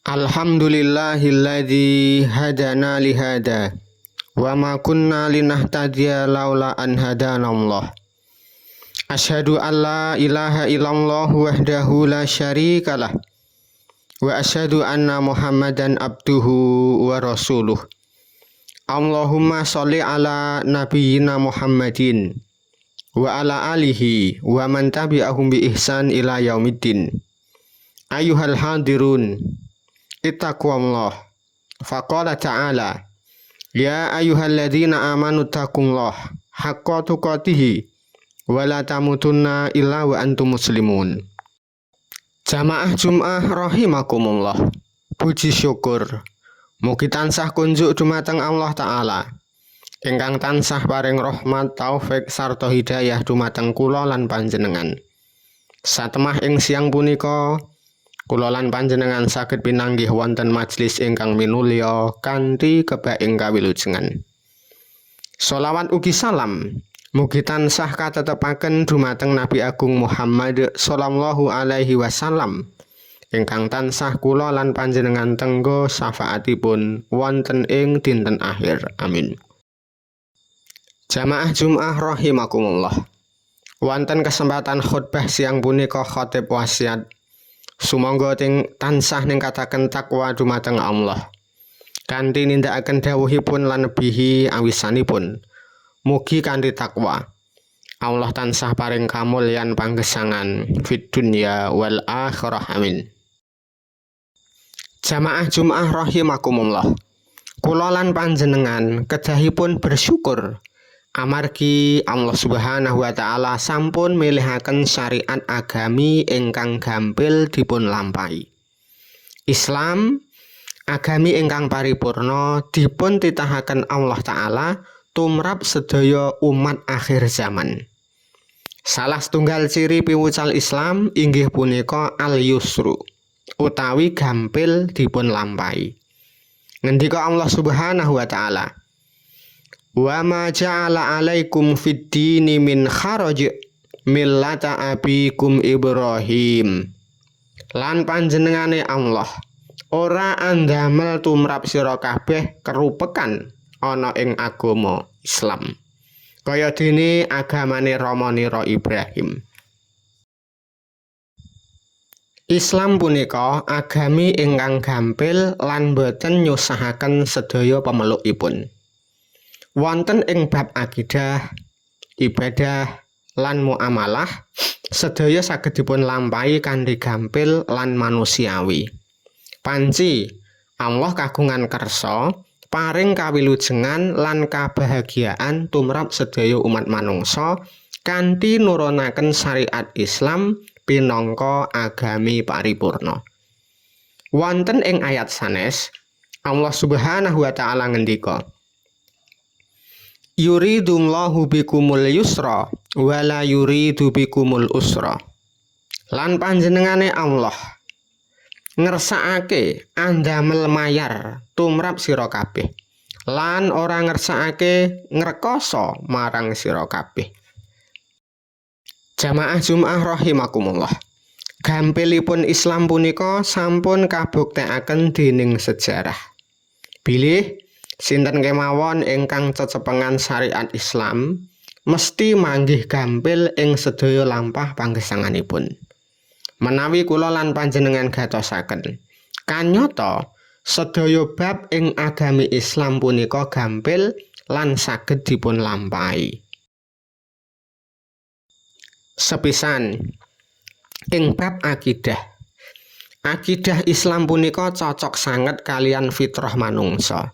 Alhamdulillahilladzi hadana lihada wa ma kunna linahtadiya laula an hadanallah. Asyhadu an la ilaha illallah wahdahu la syarikalah wa asyhadu anna Muhammadan abduhu wa rasuluh. Allahumma sholli ala nabiyyina Muhammadin wa ala alihi wa man tabi'ahum bi ihsan ila yaumiddin. Ayyuhal hadirun, ittaqullah. Faqala ta'ala, ya ayyuhalladzina amanu taqullah haqqa tuqatih wa la tamutunna illa wa antum muslimun. Jamaah Jumat rahimakumullah. Puji syukur mugi tansah kunjuk dumateng Allah Ta'ala ingkang tansah paring rahmat, taufik sarta hidayah dumateng kula lan panjenengan. Satemah ing siang punika kula lan panjenengan saged pinanggih wonten majelis ingkang minulya kanthi kebak ing kawilujengan. Sholawat ugi salam mugi tansah katetepaken dumateng Nabi Agung Muhammad sallallahu alaihi wasallam ingkang tansah kula lan panjenengan tenggo syafaatipun wonten ing dinten akhir. Amin. Jamaah Jumat rahimakumullah. Wonten kesempatan khutbah siang punika khatib wasiat sumangga tansah ningkataken takwa dumateng Allah kanthi nindakaken dawuhipun lan nebihi awisanipun. Mugi kanthi takwa Allah tansah paring kamulyan panggesangan fid dunya wal akhirah. Amin. Jamaah Jumat rahimakumullah. Kula lan panjenengan kedahipun bersyukur amargi Allah Subhanahu wa taala sampun milihaken syariat agami ingkang gampil dipun lampahi. Islam agami ingkang paripurna dipun titahaken Allah Ta'ala tumrap sedaya umat akhir zaman. Salah setunggal ciri piwucal Islam inggih punika al-yusru utawi gampil dipun lampahi. Ngendika Allah Subhanahu wa taala, wa ma ja'ala 'alaikum fid dini min kharaj millata abikum Ibrahim. Lan panjenengane Allah ora andamel tumrap sira kabeh kerupekan ana ing agama Islam kaya dene agamane ramanira Ibrahim. Islam punika agami ingkang gampil lan boten nyusahaken sedaya pemelukipun. Wonten ing bab akidah, ibadah lan muamalah sedaya saged dipun lampahi kanthi gampil lan manusiawi. Panci Allah kagungan kersa paring kawilujengan lan kabahagiaan tumrap sedaya umat manungsa kanthi nurunaken syariat Islam pinangka agami paripurna. Wonten ing ayat sanes Allah Subhanahu wa taala ngendika, yuridullahu bikumul yusra wa la yuridu bikumul usra. Lan panjenengane Allah ngersakake andamel mayar tumrap sira kabeh lan ora ngersakake ngrekoso marang sira kabeh. Jamaah Jumat rahimakumullah. Gampilipun Islam punika sampun kabuktekaken dening sejarah. Bilih sinten kemawon ingkang cecepengan syariat Islam mesti manggih gampil ing sedaya lampah panggesanganipun. Menawi kula lan panjenengan gatosaken kanyata sedaya bab ing agami Islam punika gampil lan saged dipun lampahi. Sepisan ing bab akidah. Akidah Islam punika cocok sanget kalian fitrah manungsa.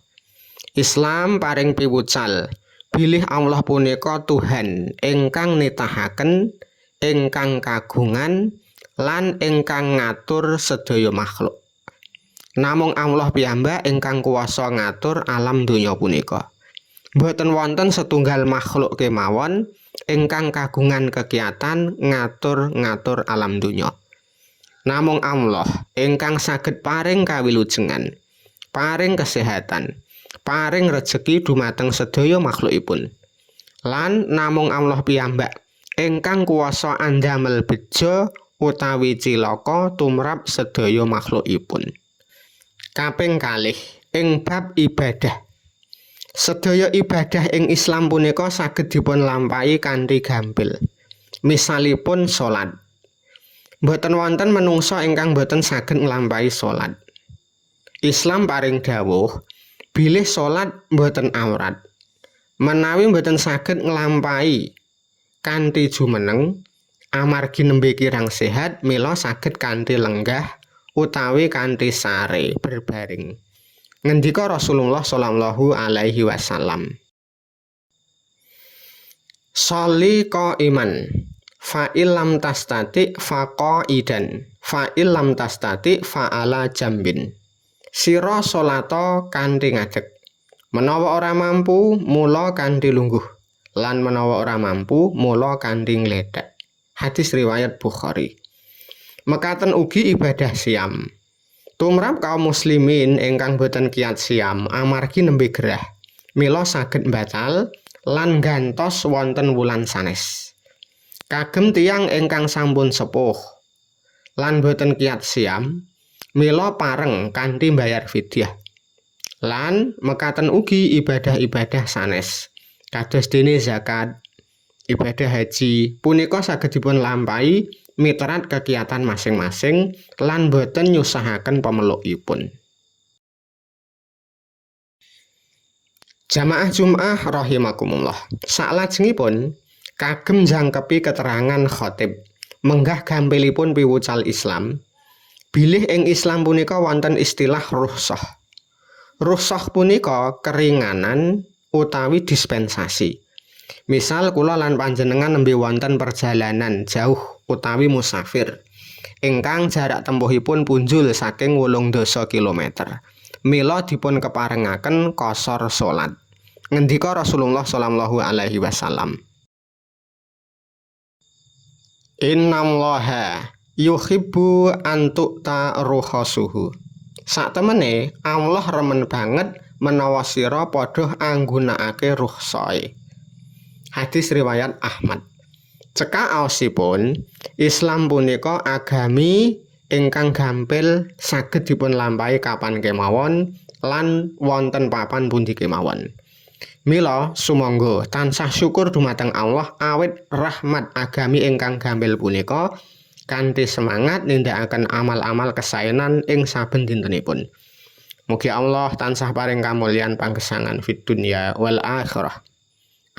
Islam paring piwucal bilih Allah punika Tuhan ingkang nitahaken, ingkang kagungan lan ingkang ngatur sedaya makhluk. Namung Allah piyambak ingkang kuwasa ngatur alam donya punika. Boten wonten setunggal makhluk kemawon ingkang kagungan kegiatan ngatur-ngatur alam donya. Namung Allah ingkang saged paring kawilujengan, paring kesehatan, paring rejeki dumateng sedaya makhlukipun. Lan namung Allah piyambak ingkang kuwasa andamel beja utawi cilaka tumrap sedaya makhlukipun. Kaping kalih ing bab ibadah. Sedaya ibadah ing Islam punika saged dipun lampahi kanthi gampil. Misalipun salat. Mboten wonten manungsa ingkang boten saged nglampahi salat. Islam paring dawuh, bilih salat mboten awrat. Menawi mboten saged nglampahi kanthi jumeneng amargi nembe kirang sehat, mila saged kanthi lenggah utawi kanthi sare berbaring. Ngendika Rasulullah sallallahu alaihi wasallam, Sholli qaiman fa illam tastati fa qaidan fa illam tastati fa ala jambin. Sira salata kanthi ngadeg. Menawa ora mampu, mula kanthi lungguh. Lan menawa ora mampu, mula kanthi ngledhek. Hadis riwayat Bukhari. Mekaten ugi ibadah siam. Tumrap kaum muslimin ingkang boten kiyat siam amargi nembe gerah, mila saged batal lan gantos wonten wulan sanes. Kagem tiyang ingkang sampun sepuh lan boten kiyat siam, mila pareng kanthi mbayar fidyah. Lan mekaten ugi ibadah-ibadah sanes. Kados dene zakat, ibadah haji punika saged dipun lampahi miterat kegiatan masing-masing lan boten nyusahaken pamelukipun. Jamaah Jumat rahimakumullah. Salajengipun kagem jangkepi keterangan khatib menggah gampilipun piwucal Islam. Bilih ing Islam punika wonten istilah rukhsah. Rukhsah punika keringanan utawi dispensasi. Misal kula lan panjenengan nembe wonten perjalanan jauh utawi musafir ingkang jarak tempuhipun punjul saking 8 kilometer. Mila dipun keparengaken qashar salat. Ngendika Rasulullah sallallahu alaihi wasallam, Innallaha yuhibbu an tu'ta rukhasuhu. Saktemene Allah remen banget menawa sira padha anggunakake rukhsae. Hadis riwayat Ahmad. Cekak aosipun, Islam punika agami ingkang gampil saged dipun lampahi kapan kemawon lan wonten papan pundi kemawon. Mila sumangga tansah syukur dumateng Allah awit rahmat agami ingkang gampil punika kanthi semangat nindakaken amal-amal kesaenan ing saben dintenipun. Mugi Allah tansah paring kamulyan panggesangan fid dunya wal akhirah.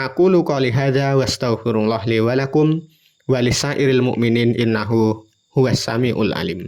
Aqulu qouli hadza wastaghfirullah li wa lakum wa lisairil mu'minin innahu huwas samiul alim.